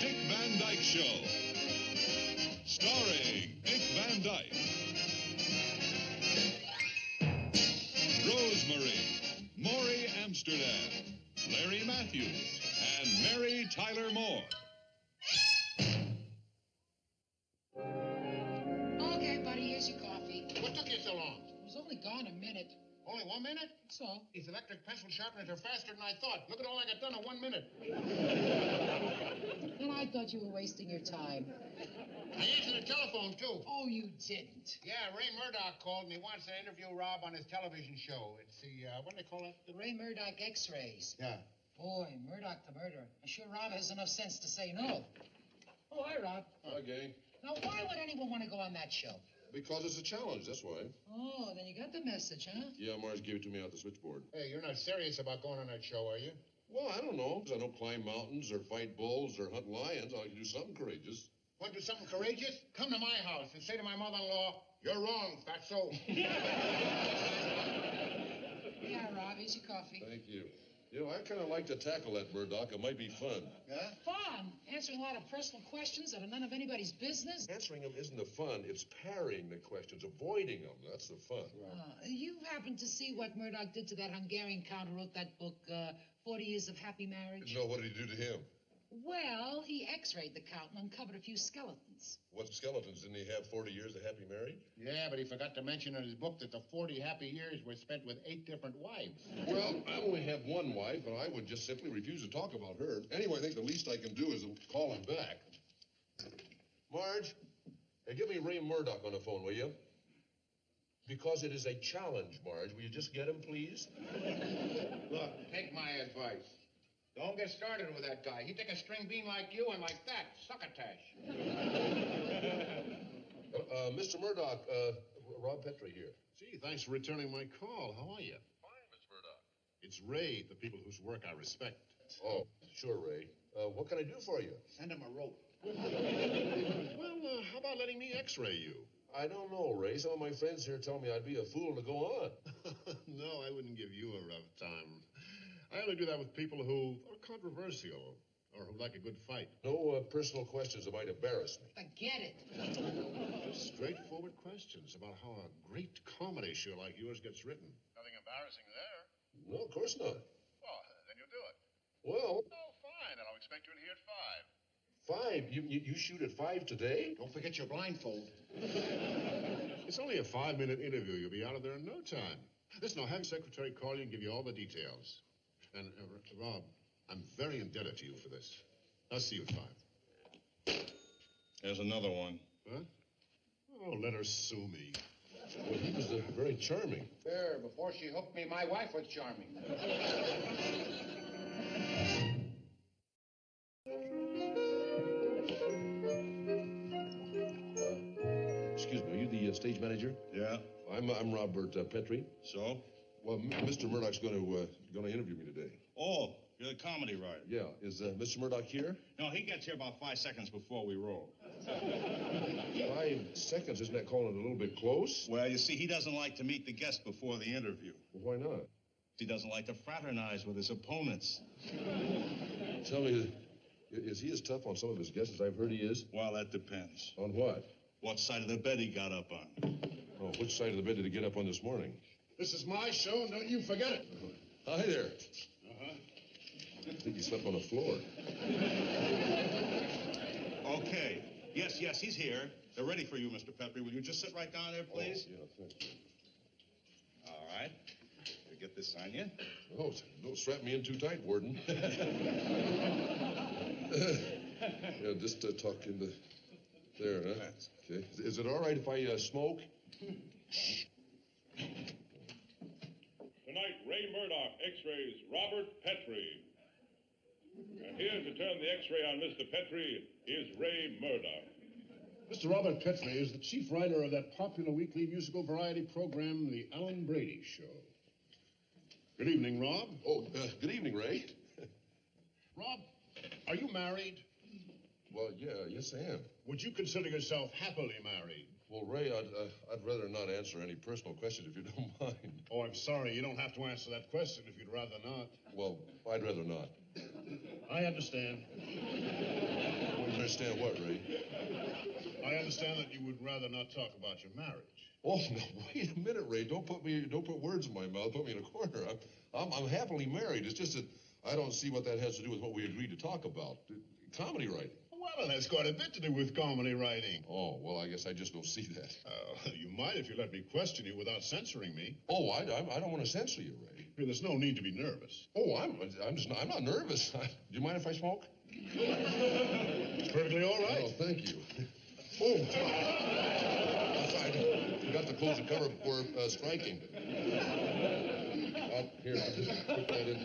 Dick Van Dyke Show. Starring Dick Van Dyke, Rosemary, Maury Amsterdam, Larry Matthews, and Mary Tyler Moore. Okay, buddy, here's your coffee. What took you so long? It was only gone a minute. Only 1 minute? So? These electric pencil sharpeners are faster than I thought. Look at all I got done in 1 minute. And I thought you were wasting your time. I answered the telephone, too. Oh, you didn't. Yeah, Ray Murdoch called and he wants to interview Rob on his television show. It's the, what do they call it? The Ray Murdoch X-rays. Yeah. Boy, Murdoch the murderer. I'm sure Rob has enough sense to say no. Oh, hi, Rob. Hi, gang. Now, why would anyone want to go on that show? Because it's a challenge, that's why. Oh, then you got the message, huh? Yeah, Mars gave it to me out the switchboard. Hey, you're not serious about going on that show, are you? Well, I don't know, because I don't climb mountains or fight bulls or hunt lions. I can do something courageous. Want to do something courageous? Come to my house and say to my mother-in-law, "You're wrong, fatso." Yeah, Rob, here's your coffee. Thank you. You know, I kind of like to tackle that, Murdoch. It might be fun. Yeah? Fun? Answering a lot of personal questions that are none of anybody's business? Answering them isn't the fun. It's parrying the questions, avoiding them. That's the fun. You happen to see what Murdoch did to that Hungarian count who wrote that book, 40 Years of Happy Marriage? No, what did he do to him? Well, he x-rayed the count and uncovered a few skeletons. What skeletons? Didn't he have 40 years of happy marriage? Yeah, but he forgot to mention in his book that the 40 happy years were spent with 8 different wives. Well, I only have one wife, and I would just simply refuse to talk about her. Anyway, I think the least I can do is call him back. Marge, hey, give me Ray Murdoch on the phone, will you? Because it is a challenge, Marge. Will you just get him, please? Look, take my advice. Don't get started with that guy. He'd take a string bean like you and like that, succotash. Mr. Murdoch, Rob Petrie here. Gee, thanks for returning my call. How are you? Fine, Mr. Murdoch. It's Ray, the people whose work I respect. Oh, sure, Ray. What can I do for you? Send him a rope. Well, how about letting me x-ray you? I don't know, Ray. Some of my friends here tell me I'd be a fool to go on. No, I wouldn't give you a rough time. I only do that with people who are controversial or who like a good fight. No personal questions that might embarrass me. Forget it. Just straightforward questions about how a great comedy show like yours gets written. Nothing embarrassing there. No, of course not. Well, then you'll do it. Well, Oh, fine. Then I'll expect you in here at 5. 5. You shoot at 5 today? Don't forget your blindfold. It's only a 5-minute interview. You'll be out of there in no time. Listen, I'll have your secretary call you and give you all the details. And, Rob, I'm very indebted to you for this. I'll see you at 5. There's another one. Huh? Oh, let her sue me. Well, he was very charming. There, before she hooked me, my wife was charming. Excuse me, are you the stage manager? Yeah. I'm Robert Petrie. So? Well, Mr. Murdoch's going to interview me today. Oh, you're the comedy writer. Yeah. Is Mr. Murdoch here? No, he gets here about 5 seconds before we roll. 5 seconds, isn't that calling it a little bit close? Well, you see, he doesn't like to meet the guest before the interview. Well, why not? He doesn't like to fraternize with his opponents. Tell me, is he as tough on some of his guests as I've heard he is? Well, that depends. On what? What side of the bed he got up on. Oh, which side of the bed did he get up on this morning? This is my show, and don't you forget it. Hi there. Uh-huh. I think he slept on the floor. Okay. Yes, he's here. They're ready for you, Mr. Petrie. Will you just sit right down there, please? Oh, yeah, thank you. All right. You get this on you? Oh, don't strap me in too tight, Warden. Yeah, just talk in the... There, huh? Thanks. Okay. Is it all right if I smoke? Tonight, Ray Murdoch x-rays Robert Petrie. And here to turn the x-ray on Mr. Petrie is Ray Murdoch. Mr. Robert Petrie is the chief writer of that popular weekly musical variety program, The Alan Brady Show. Good evening, Rob. Oh, good evening, Ray. Rob, are you married? Well, yes, I am. Would you consider yourself happily married? Well, Ray, I'd rather not answer any personal questions if you don't mind. Oh, I'm sorry. You don't have to answer that question if you'd rather not. Well, I'd rather not. I understand. understand what, Ray? I understand that you would rather not talk about your marriage. Oh, no, wait a minute, Ray. Don't put words in my mouth. Put me in a corner. I'm happily married. It's just that I don't see what that has to do with what we agreed to talk about. Comedy writing. Well, it has quite a bit to do with comedy writing. Oh, well, I guess I just don't see that. You might if you let me question you without censoring me. Oh, I don't want to censor you, Ray. There's no need to be nervous. Oh, I'm not nervous. Do you mind if I smoke? It's perfectly all right. Oh, thank you. Oh, I'm sorry. You got to close the cover before striking. Here, just put that in.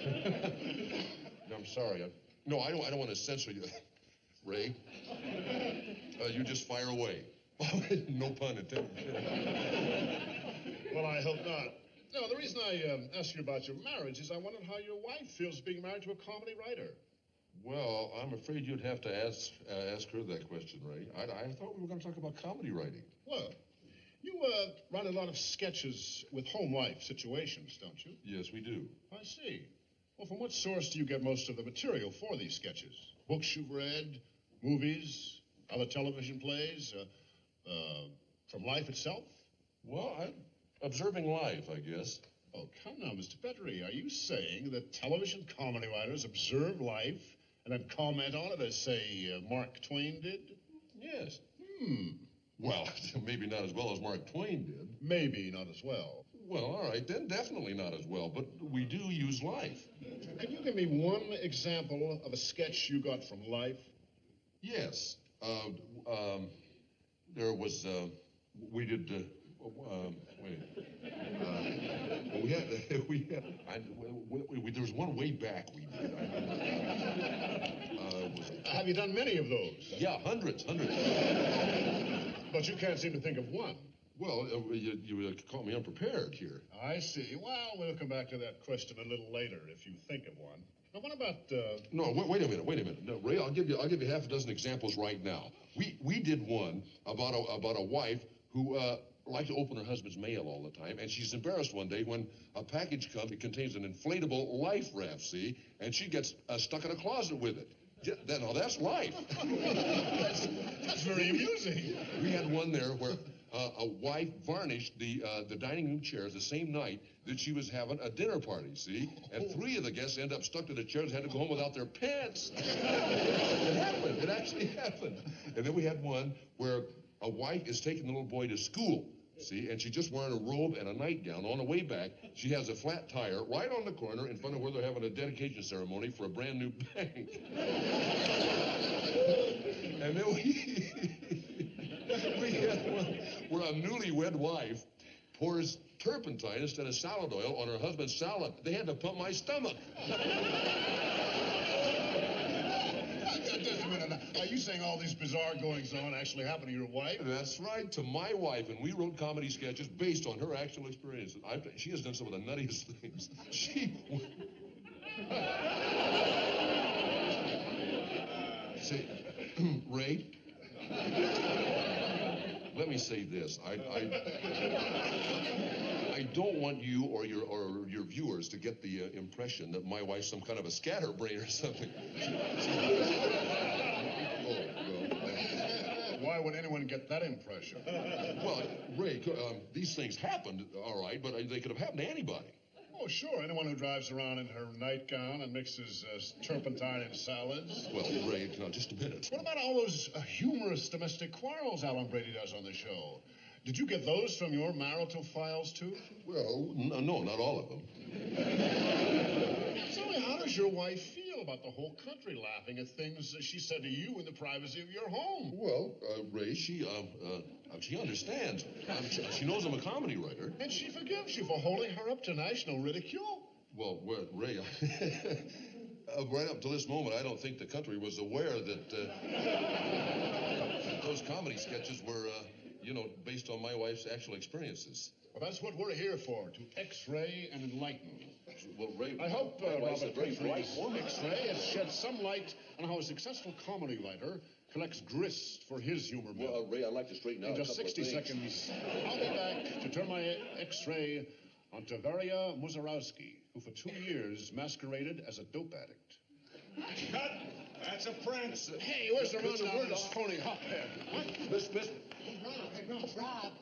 No, I'm sorry. No, I don't want to censor you, Ray. You just fire away. No pun intended. Well, I hope not. No, the reason I asked you about your marriage is I wondered how your wife feels being married to a comedy writer. Well, I'm afraid you'd have to ask her that question, Ray. I thought we were going to talk about comedy writing. Well, you write a lot of sketches with home life situations, don't you? Yes, we do. I see. Well, from what source do you get most of the material for these sketches? Books you've read, movies, other television plays, from life itself? Well, I'm observing life, I guess. Oh, come now, Mr. Petrie. Are you saying that television comedy writers observe life and then comment on it as, say, Mark Twain did? Yes. Well, maybe not as well as Mark Twain did. Maybe not as well. Well, all right, then definitely not as well, but we do use life. Can you give me one example of a sketch you got from life? Yes. There was, we did, there was one way back we did. Have you done many of those? Yeah, hundreds. But you can't seem to think of one. Well, you caught me unprepared here. I see. Well, we'll come back to that question a little later if you think of one. Now, what about, No, wait a minute. No, Ray, I'll give you half a dozen examples right now. We did one about a wife who liked to open her husband's mail all the time, and she's embarrassed one day when a package comes that contains an inflatable life raft, see, and she gets stuck in a closet with it. Now, that's life. That's very amusing. We had one there where a wife varnished the dining room chairs the same night that she was having a dinner party, see? And 3 of the guests end up stuck to the chairs and had to go home without their pants. It happened. It actually happened. And then we had one where a wife is taking the little boy to school, see? And she's just wearing a robe and a nightgown. On the way back, she has a flat tire right on the corner in front of where they're having a dedication ceremony for a brand new bank. And then we had one where a newlywed wife pours turpentine instead of salad oil on her husband's salad. They had to pump my stomach. Just a minute. Are you saying all these bizarre goings-on actually happened to your wife? That's right, to my wife, and we wrote comedy sketches based on her actual experiences. She has done some of the nuttiest things. See, Ray, let me say this. I don't want you or your viewers to get the impression that my wife's some kind of a scatterbrain or something. Why would anyone get that impression? Well, Ray, these things happened, all right, but they could have happened to anybody. Oh, sure. Anyone who drives around in her nightgown and mixes turpentine in salads. Well, Ray, now, just a minute. What about all those humorous domestic quarrels Alan Brady does on the show? Did you get those from your marital files, too? Well, no, not all of them. So how does your wife feel about the whole country laughing at things she said to you in the privacy of your home? Well, Ray, she understands. She knows I'm a comedy writer. And she forgives you for holding her up to national ridicule? Well, Ray, right up to this moment, I don't think the country was aware that those comedy sketches were, based on my wife's actual experiences. Well, that's what we're here for, to X-ray and enlighten. Well, Ray, I hope Robert Petree's woman. X-ray has shed some light on how a successful comedy writer collects grist for his humor mill. Well, Ray, I'd like to straighten out in just 60 seconds, I'll be back to turn my X-ray on Tavaria Muzarowski, who for 2 years masqueraded as a dope addict. Cut! That's It's a prank. Hey, where's the Mr. rundown on this Murdoch. phony hotbed? What? Miss. Rob,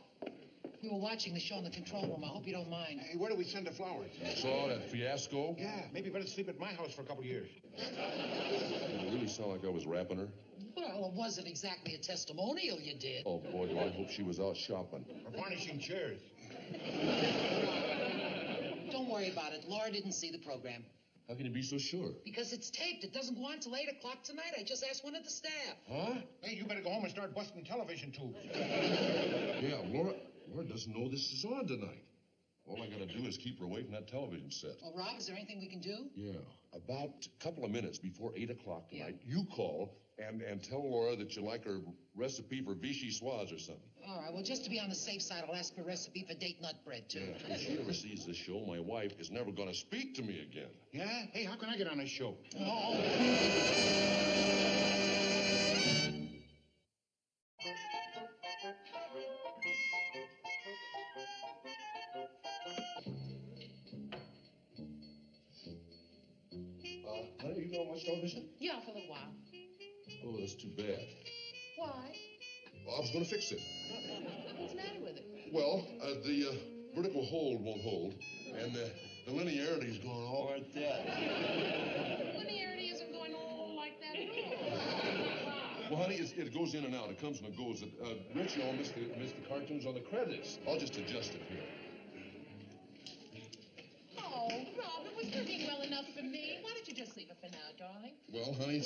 we were watching the show in the control room. I hope you don't mind. Hey, where do we send the flowers? Saw that fiasco? Yeah, maybe better sleep at my house for a couple of years. Did it really sound like I was rapping her? Well, it wasn't exactly a testimonial you did. Oh, boy, do I hope she was out shopping. We're varnishing chairs. Don't worry about it. Laura didn't see the program. How can you be so sure? Because it's taped. It doesn't go on till 8 o'clock tonight. I just asked one of the staff. Huh? Hey, you better go home and start busting television tubes. Yeah, Laura doesn't know this is on tonight. All I gotta do is keep her away from that television set. Well, Rob, is there anything we can do? Yeah. About a couple of minutes before 8 o'clock tonight, you call and tell Laura that you like her recipe for vichyssoise or something. All right, well, just to be on the safe side, I'll ask for a recipe for date nut bread, too. Yeah, if she ever sees this show, my wife is never gonna speak to me again. Yeah? Hey, how can I get on this show? Oh. Honey, you don't watch television? Yeah, for a little while. Oh, that's too bad. Why? Well, I was gonna fix it. What's the matter with it? Well, the vertical hold won't hold, and the linearity's going all like that. Linearity isn't going all like that at all. Well, honey, it goes in and out. It comes and it goes. Richie all missed the cartoons on the credits. I'll just adjust it here. Oh, Rob, it was working well enough for me. Why don't you just leave it for now, darling? Well, honey,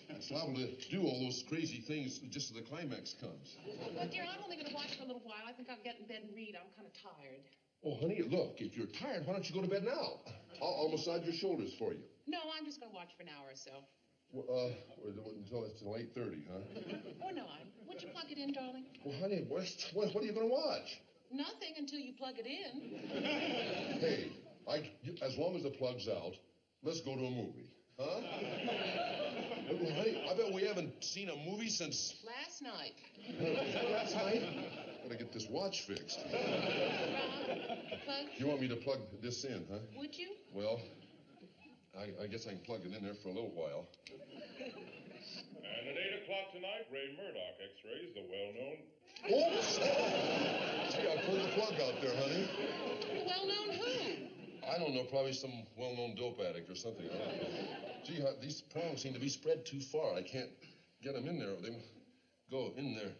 it's liable to do all those crazy things just as the climax comes. But, dear, I'm only going to watch for a little while. I think I'll get in bed and read. I'm kind of tired. Oh, honey, look, if you're tired, why don't you go to bed now? I'll massage your shoulders for you. No, I'm just going to watch for an hour or so. Well, until 8:30, huh? Or not. Would you plug it in, darling? Well, honey, what are you going to watch? Nothing until you plug it in. Hey, as long as the plug's out, let's go to a movie, huh? Well, honey, I bet we haven't seen a movie since... Last night. Last night? Gotta get this watch fixed. Rob, plug? You want me to plug this in, huh? Would you? Well, I guess I can plug it in there for a little while. And at 8 o'clock tonight, Ray Murdoch X-rays, the well-known... Oops! Gee, I pulled the plug out there, honey. The well-known who? I don't know, probably some well-known dope addict or something. I don't know. Gee, these prongs seem to be spread too far. I can't get them in there. They go in there.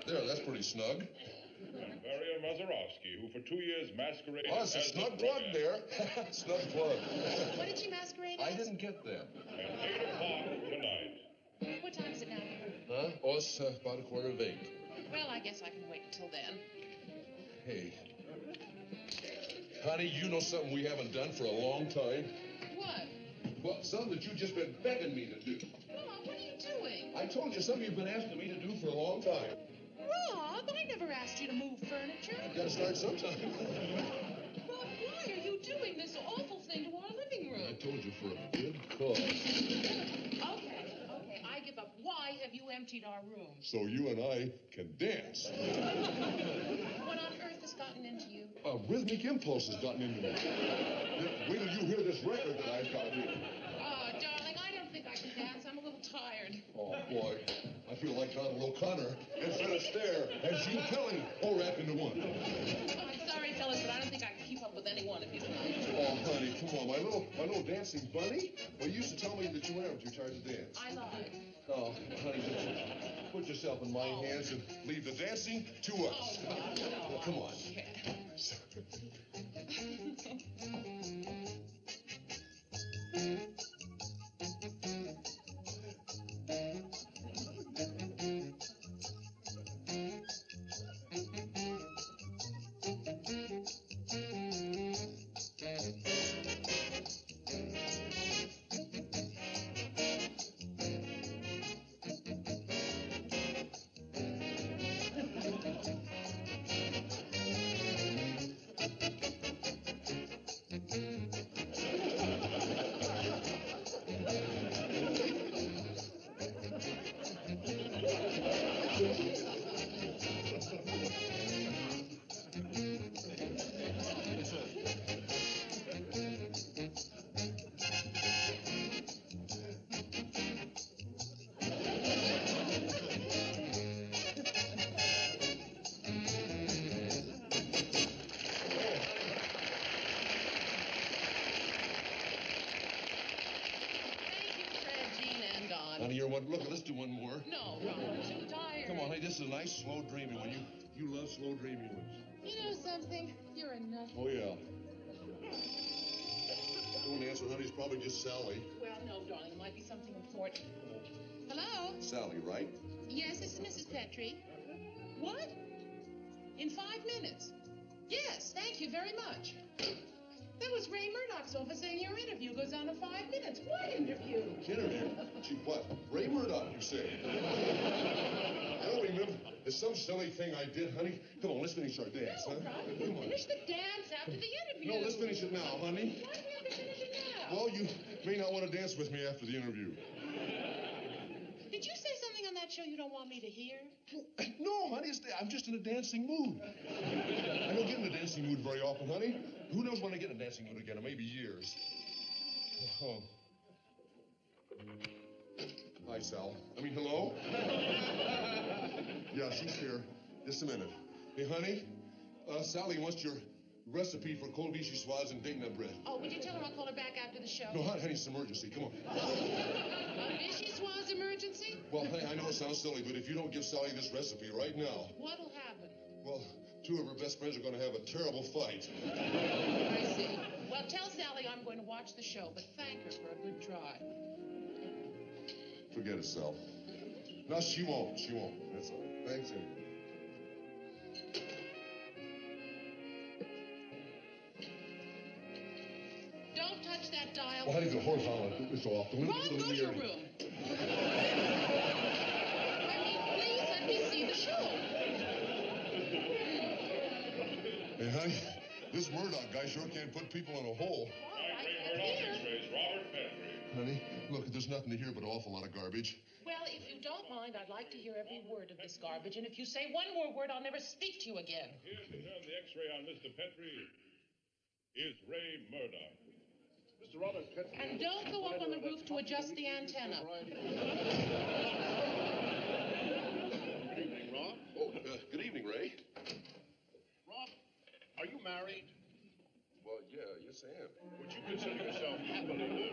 There, that's pretty snug. And Maria Mazerovsky, who for 2 years masqueraded Oh, it's a as snug the plug drug there. Snug plug. What did she masquerade as? I didn't get that. At 8 o'clock tonight. What time is it now? Huh? Oh, it's about 7:15. Well, I guess I can wait until then. Hey. Honey, you know something we haven't done for a long time? What? Well, something that you've just been begging me to do. Rob, what are you doing? I told you something you've been asking me to do for a long time. Rob, I never asked you to move furniture. You gotta start sometime. Rob, why are you doing this awful thing to our living I room? told you for a good cause. Okay, I give up. Why have you emptied our room? So you and I can dance. What on earth has gotten into you? A rhythmic impulse has gotten into me. Wait till you hear this record that I've got here. Oh, darling, I don't think I can dance. I'm a little tired. Oh, boy. I feel like Donald O'Connor and Fred Astaire and Gene Kelly all wrapped into one. Oh, I'm sorry, fellas, but I don't think I can keep up with any one of you tonight. Oh, honey, come on. My little dancing bunny? Well, you used to tell me that you weren't too tired to dance. I lied. Oh, honey, just put yourself in my hands and leave the dancing to us. Oh, Rob, no. Come on. Honey, you're one. Look, let's do one more. No, Robert, I'm too tired. Come on, honey, this is a nice, slow, dreamy one. You love slow, dreamy ones. You know something? You're a nut. Oh, yeah. Don't answer, honey. It's probably just Sally. Well, no, darling. It might be something important. Hello? Sally, right? Yes, it's Mrs. Petrie. What? In 5 minutes? Yes, thank you very much. That was Ray Murdoch's office saying your interview goes on in 5 minutes. What interview? Interview? Gee, what? Ray Murdoch, you say? I don't remember. It's some silly thing I did, honey. Come on, let's finish our dance, No, huh? Robert, Come we'll on. finish the dance after the interview. No, let's finish it now, honey. Why do we have to finish it now? Well, you may not want to dance with me after the interview. Did you say something on that show you don't want me to hear? No, honey, I'm just in a dancing mood. I don't get in a dancing mood very often, honey. Who knows when I get in a dancing mood again? It may be years. Oh. Hi, Sal. Hello? Yeah, she's here. Just a minute. Hey, honey, Sally wants your recipe for cold vichyssoise and date nut bread. Oh, would you tell her I'll call her back after the show? No, honey, it's an emergency. Come on. A vichyssoise emergency? Well, honey, I know it sounds silly, but if you don't give Sally this recipe right now, What'll happen? well, 2 of her best friends are going to have a terrible fight. I see. Well, tell Sally I'm going to watch the show, but thank her for a good try. Forget it, Sal. No, she won't. She won't. That's all right. Thanks, anyway. Don't touch that dial. Well, honey, the horizontal is so often. Rob, go to your room. Please let me see the show. Hey, honey, this Murdoch guy sure can't put people in a hole. I Ray can't Murdoch, hear. X-rays, Robert Petrie. Honey, look, there's nothing to hear but an awful lot of garbage. Well, if you don't mind, I'd like to hear every word of this garbage, and if you say one more word, I'll never speak to you again. Here to turn the X-ray on Mr. Petrie is Ray Murdoch. Mr. Robert Petrie. And don't go up on the roof to adjust the antenna. Good evening, Rob. Oh, good evening, Ray. Rob, are you married? Well, yeah, yes, I am. Would you consider yourself happily married?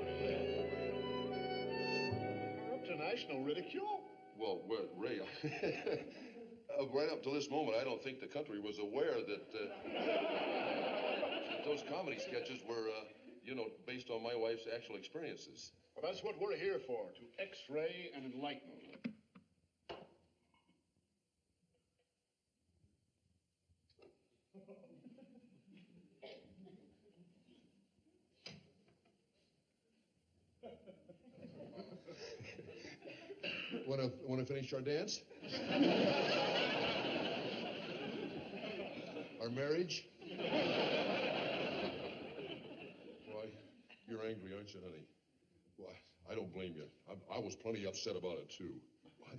You're up to national ridicule. Well, Ray, right up to this moment, I don't think the country was aware that those comedy sketches were, based on my wife's actual experiences. Well, that's what we're here for, to X-ray and enlighten. Want to finish our dance? Our marriage? Why, you're angry, aren't you, honey? Why, I don't blame you. I was plenty upset about it, too. Why,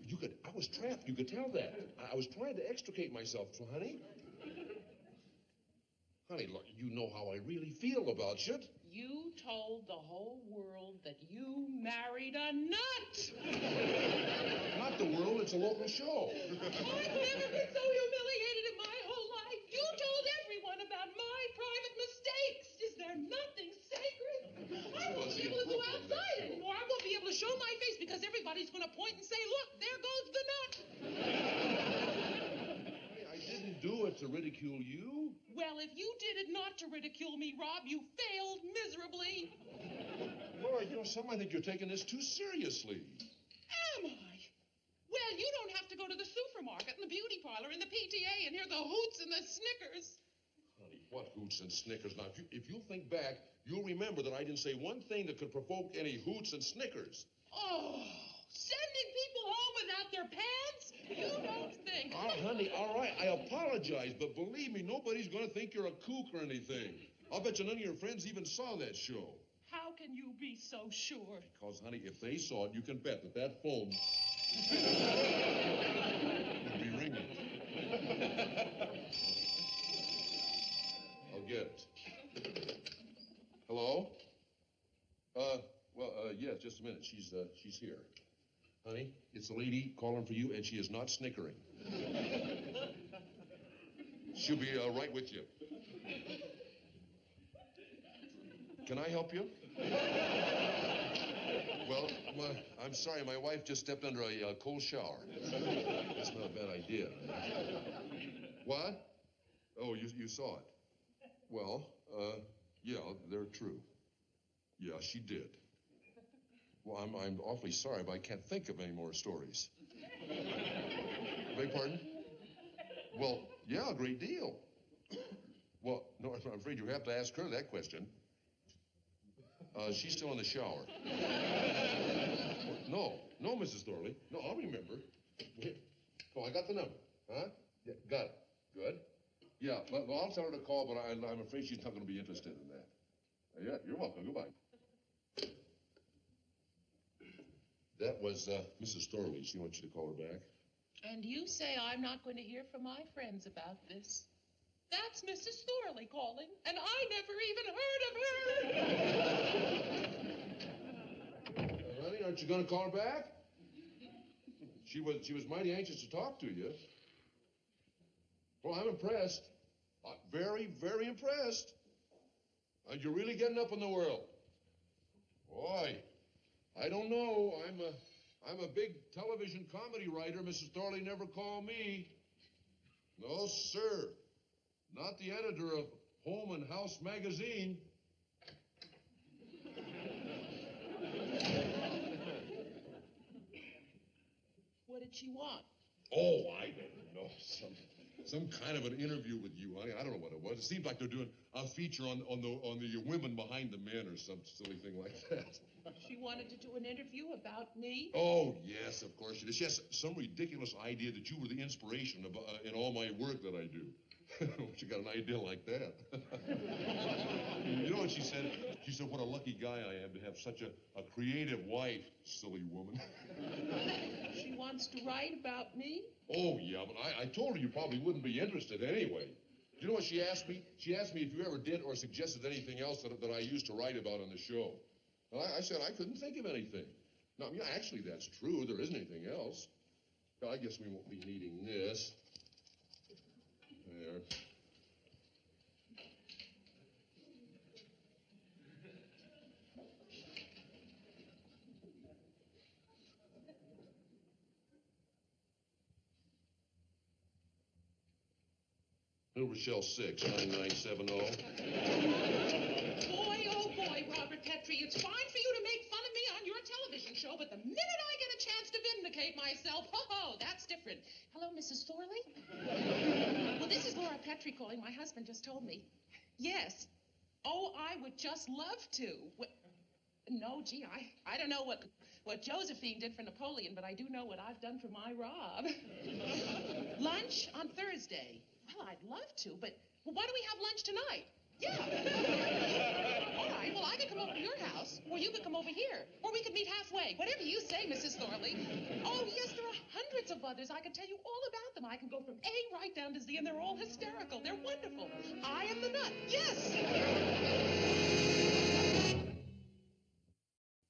I was trapped. You could tell that. I was trying to extricate myself, so, honey. Honey, look, you know how I really feel about you. You told the whole world that you married a nut. Not the world, it's a local show. I've never been so humiliated in my whole life. You told everyone about my private mistakes. Is there nothing sacred? I won't be able to go outside anymore. I won't be able to show my face because everybody's going to point and say, look, there goes the nut. I didn't do it to ridicule you. Well, if you did it not to ridicule me, Rob, you failed miserably. Laura, some might think you're taking this too seriously. Am I? Well, you don't have to go to the supermarket and the beauty parlor and the PTA and hear the hoots and the snickers. Honey, what hoots and snickers? Now, if you'll think back, you'll remember that I didn't say one thing that could provoke any hoots and snickers. Oh, sending people home without their pants? You don't think. Honey, all right, I apologize, but believe me, nobody's going to think you're a kook or anything. I'll bet you none of your friends even saw that show. How can you be so sure? Because, honey, if they saw it, you can bet that phone would be ringing. I'll get it. Hello? Yes, just a minute. She's here. Honey, it's a lady calling for you, and she is not snickering. She'll be right with you. Can I help you? Well, I'm sorry, my wife just stepped under a cold shower. That's not a bad idea. What? Oh, you saw it. Well, yeah, they're true. Yeah, she did. Well, I'm awfully sorry, but I can't think of any more stories. Beg pardon? Well, yeah, a great deal. Well, no, I'm afraid you have to ask her that question. She's still in the shower. No, Mrs. Thorley. No, I'll remember. Oh, I got the number. Huh? Yeah, got it. Good. Yeah, well, I'll tell her to call, but I'm afraid she's not going to be interested in that. Yeah, you're welcome. Goodbye. That was Mrs. Thorley. She wants you to call her back. And you say I'm not going to hear from my friends about this. That's Mrs. Thorley calling, and I never even heard of her. Honey, aren't you going to call her back? She was mighty anxious to talk to you. Well, I'm impressed. Very, very impressed. You're really getting up in the world. Boy, I don't know. I'm a big television comedy writer. Mrs. Thorley never called me. No, sir. Not the editor of Home and House magazine. What did she want? Oh, I don't know. Some kind of an interview with you, honey. I don't know what it was. It seems like they're doing a feature on the women behind the men or some silly thing like that. She wanted to do an interview about me? Oh, yes, of course she did. She has some ridiculous idea that you were the inspiration of, in all my work that I do. She got an idea like that. You know what she said? She said, what a lucky guy I am to have such a creative wife, silly woman. She wants to write about me? Oh, yeah, but I told her you probably wouldn't be interested anyway. Do you know what she asked me? She asked me if you ever did or suggested anything else that I used to write about on the show. And I said I couldn't think of anything. No, I mean, actually, that's true. There isn't anything else. I guess we won't be needing this. There. New Rochelle 6, 9970. Boy, oh boy, Robert Petrie, it's fine for you to make fun of me on your television show, but the minute I get a chance to vindicate myself, ho-ho, that's different. Hello, Mrs. Thorley? Well, this is Laura Petrie calling. My husband just told me. Yes. Oh, I would just love to. No, gee, I don't know what Josephine did for Napoleon, but I do know what I've done for my Rob. Lunch on Thursday. Well, I'd love to, but why don't we have lunch tonight? Yeah. All right, well, I could come over to your house, or you could come over here, or we could meet halfway. Whatever you say, Mrs. Thorley. Oh, yes, there are hundreds of others. I can tell you all about them. I can go from A right down to Z, and they're all hysterical. They're wonderful. I am the nut. Yes.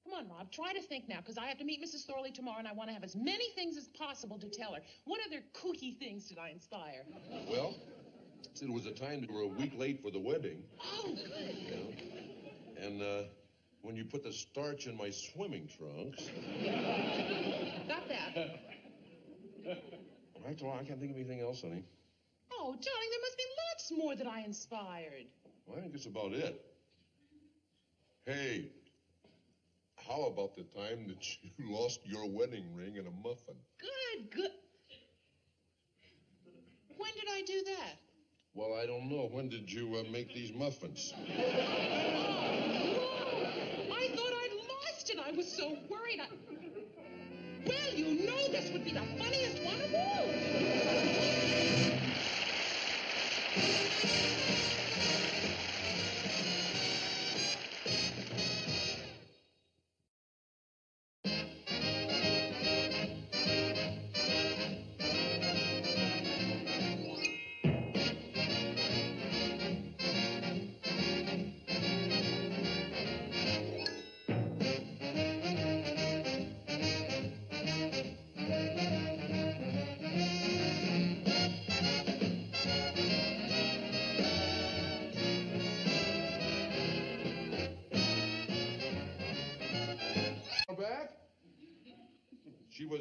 Come on, Rob, try to think now, because I have to meet Mrs. Thorley tomorrow, and I want to have as many things as possible to tell her. What other kooky things did I inspire? Well, it was a time that we were a week late for the wedding. Oh, good. You know? And when you put the starch in my swimming trunks. Got that. I can't think of anything else, honey. Oh, darling, there must be lots more that I inspired. Well, I think that's about it. Hey, how about the time that you lost your wedding ring in a muffin? Good. When did I do that? Well, I don't know. When did you make these muffins? Oh, I thought I'd lost it. I was so worried. Well, you know this would be the funniest one of all.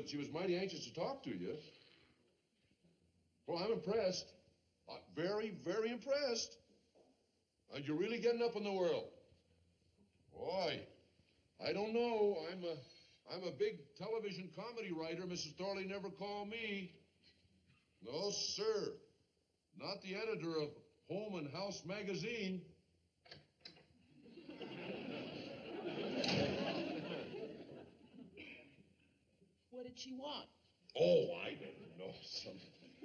She was mighty anxious to talk to you. Well, I'm impressed. Very, very impressed. You're really getting up in the world. Boy, I don't know. I'm a big television comedy writer. Mrs. Thorley never called me. No, sir. Not the editor of Home and House magazine. What did she want? Oh, I don't know.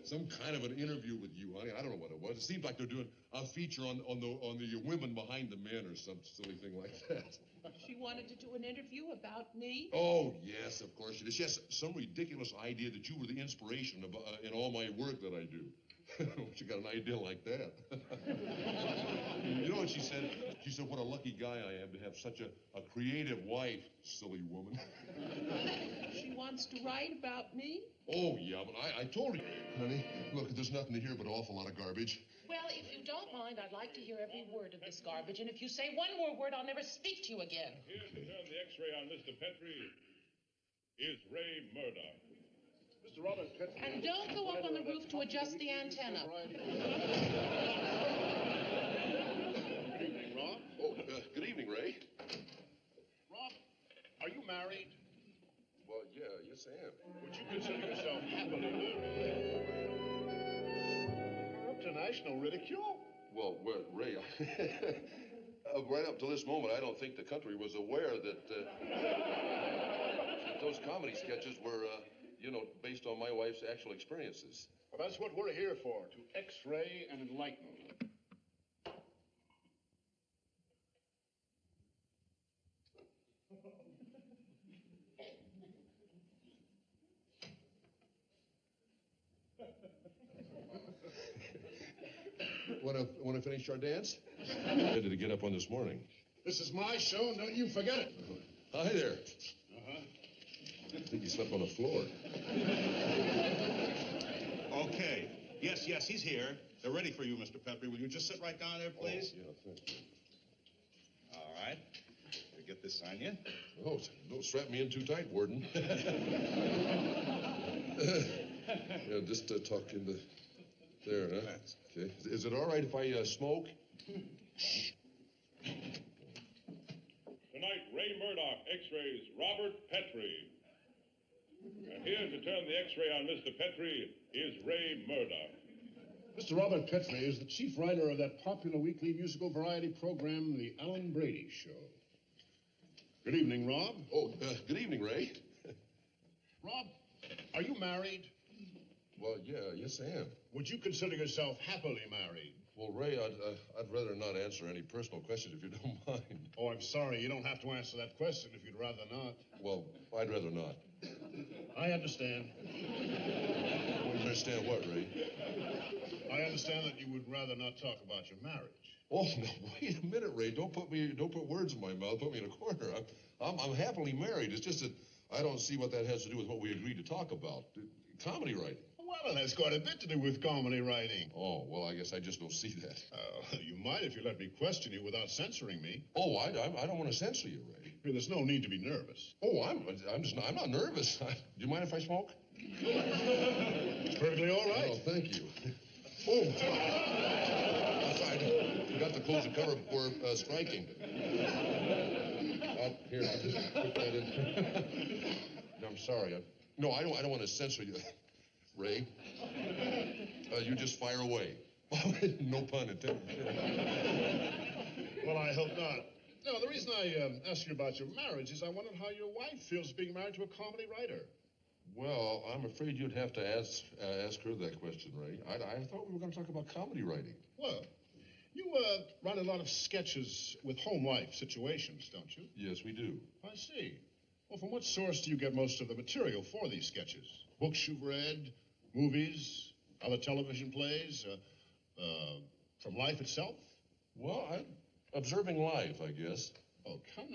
Some kind of an interview with you, honey. I don't know what it was. It seems like they're doing a feature on the women behind the men or some silly thing like that. She wanted to do an interview about me? Oh, yes, of course she did. She has some ridiculous idea that you were the inspiration of, in all my work that I do. She got an idea like that. You know what she said? She said, what a lucky guy I am to have such a creative wife, silly woman. She wants to write about me? Oh, yeah, but I told her. Honey, look, there's nothing to hear but an awful lot of garbage. Well, if you don't mind, I'd like to hear every word of this garbage, and if you say one more word, I'll never speak to you again. Here to turn the X-ray on Mr. Petrie is Ray Murdoch. Mr. Robert Petrie. And don't go up on the roof to adjust the antenna. Good evening, Rob. Oh, good evening, Ray. Rob, are you married? Well, yeah, yes, I am. Would you consider yourself happily married? You're up to national ridicule. Well, Ray, right up to this moment, I don't think the country was aware that those comedy sketches were, based on my wife's actual experiences. Well, that's what we're here for, to X-ray and enlighten. Want to finish our dance? I had to get up on this morning. This is my show, and don't you forget it. Hi there. Uh-huh. I think you slept on the floor. Okay. Yes, he's here. They're ready for you, Mr. Petrie. Will you just sit right down there, please? Oh, yeah, thank you. All right. Get this on you. Oh, don't strap me in too tight, Warden. Yeah, just talk in the... There, huh? Okay. Is it all right if I smoke? Tonight, Ray Murdoch X-rays Robert Petrie. And here to turn the X-ray on Mr. Petrie is Ray Murdoch. Mr. Robert Petrie is the chief writer of that popular weekly musical variety program, The Alan Brady Show. Good evening, Rob. Oh, good evening, Ray. Rob, are you married? Well, yeah, yes, I am. Would you consider yourself happily married? Well, Ray, I'd rather not answer any personal questions if you don't mind. Oh, I'm sorry. You don't have to answer that question if you'd rather not. Well, I'd rather not. I understand. You understand what, Ray? I understand that you would rather not talk about your marriage. Oh, no, wait a minute, Ray. Don't put words in my mouth. Put me in a corner. I'm happily married. It's just that I don't see what that has to do with what we agreed to talk about. Comedy writing. Well, it has quite a bit to do with comedy writing. Oh, well, I guess I just don't see that. You might if you let me question you without censoring me. Oh, I don't want to censor you, Ray. There's no need to be nervous. Oh, I'm not nervous. Do you mind if I smoke? It's perfectly all right. Oh, thank you. Oh, I forgot to close the cover before striking. Here, just put that in. No, I'm sorry. No, I don't want to censor you, Ray. You just fire away. No pun intended. Well, I hope not. No, the reason I asked you about your marriage is I wondered how your wife feels being married to a comedy writer. Well, I'm afraid you'd have to ask her that question, Ray. I thought we were going to talk about comedy writing. Well, you write a lot of sketches with home life situations, don't you? Yes, we do. I see. Well, from what source do you get most of the material for these sketches? Books you've read, movies, other television plays, from life itself? Well, I'm observing life, I guess. Oh, come on.